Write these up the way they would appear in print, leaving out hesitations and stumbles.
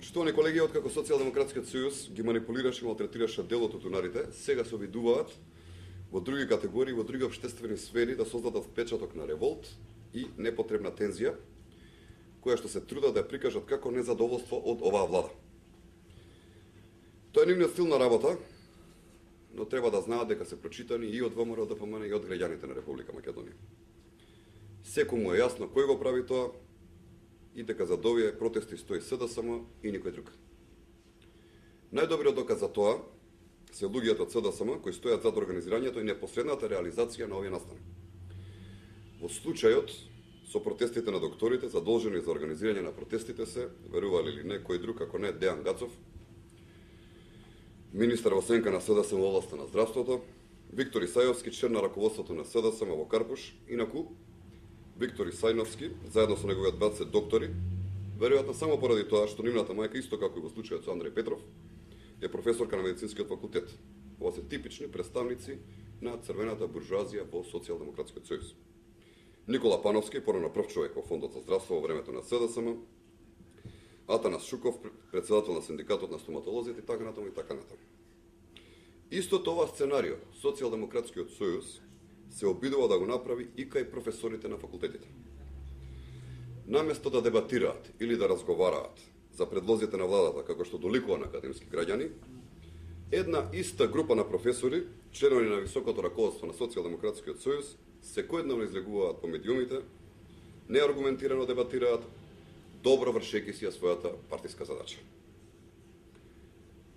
Почитувани колеги, откако Социјалдемократскиот сојуз ги манипулираше и малтретираше дел од тутунарите, сега се обидуваат во други категории, во други општествени сфери да создадат впечаток на револт и непотребна тензија, која што се трудат да ја прикажат како незадоволство од оваа влада. Тоа е нивниот стил на работа, но треба да знаат дека се прочитани и од ВМРО ДПМН и од граѓаните на Република Македонија. Секому е јасно кој го прави тоа и дека за овие протести стои СДСМ и никој друг. Најдобриот доказ за тоа се луѓето од СДСМ кои стојат зад организирањето и непосредната реализација на овие настани. Во случајот со протестите на докторите, задолжени за организирање на протестите се, верували или не, кој друг ако не Дејан Гацов, министар во сенка на СДСМ во областа на здравството, Виктор Исајовски, член на раководството на СДСМ во Карпуш, инаку Виктор Исајновски, заедно со неговиот брат се доктори, веројатно само поради тоа што нивната мајка, исто како и во случајот со Андреј Петров, е професорка на медицинскиот факултет. Ова се типични представници на црвената буржуазија во Социјалдемократскиот сојуз. Никола Пановски, порано прв човек во Фондот за здравство во времето на СДСМ, Атанас Шуков, председател на синдикатот на стоматолозите и така натаму и така натаму. Исто тоа сценарио Социјалдемократскиот сојуз се обидува да го направи и кај професорите на факултетите. Наместо да дебатираат или да разговараат за предлозите на владата како што доликува на академски граѓани, една иста група на професори, членови на високото раководство на Социјалдемократскиот сојуз, секојдневно излегуваат по медиумите, неаргументирано дебатираат, добро вршејќи си ја својата партиска задача.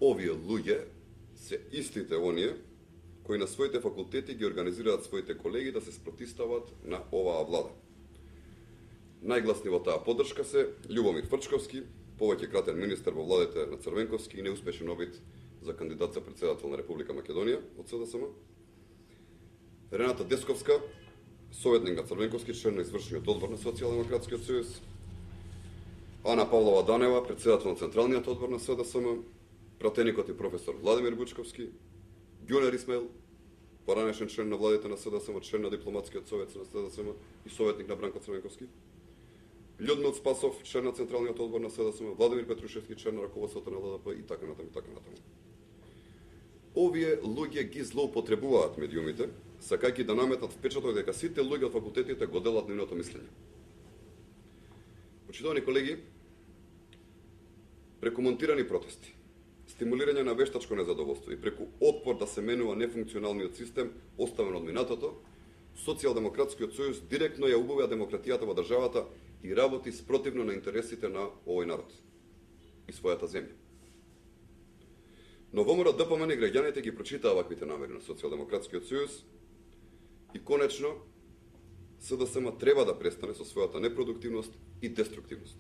Овие луѓе се истите оние кои на своите факултети ги организираат своите колеги да се спротистават на оваа влада. Најгласни во таа поддршка се Љубомир Фрчковски, повеќе кратен министер во владите на Црвенковски и неуспешен обид за кандидат за председател на Република Македонија од СДСМ, Рената Десковска, советник на Црвенковски, член на извршниот одбор на Социјалдемократскиот сојуз, Ана Павлова Данева, председател на Централниот одбор на СДСМ, пратеникот и професор Владимир Бучковски, Ѓунер Исмаил, поранешен член на владите на СДСМ, член на дипломатскиот совет на СДСМ и советник на Бранко Црвенковски, Људмил Спасов, член на Централниот одбор на СДСМ, Владимир Петрушевски, член на раководството на ЛДП и така натаму и така натаму. Овие луѓе ги злоупотребуваат медиумите, сакајќи да наметат впечаток дека сите луѓе од факултетите го делат нивното мислење. Почитувани колеги, преку монтирани протести, стимулирање на вештачко незадоволство и преку отпор да се менува нефункционалниот систем оставен од минатото, Социјалдемократскиот сојуз директно ја убавија демократијата во државата и работи спротивно на интересите на овој народ и својата земја. Но ВМРО ДПМН и граѓаните ги прочитаа ваквите намери на Социјалдемократскиот сојуз и конечно СДСМ треба да престане со својата непродуктивност и деструктивност.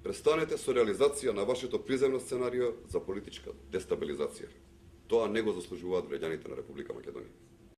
Престанете со реализација на вашето приземно сценарио за политичка дестабилизација. Тоа не го заслужуваат граѓаните на Република Македонија.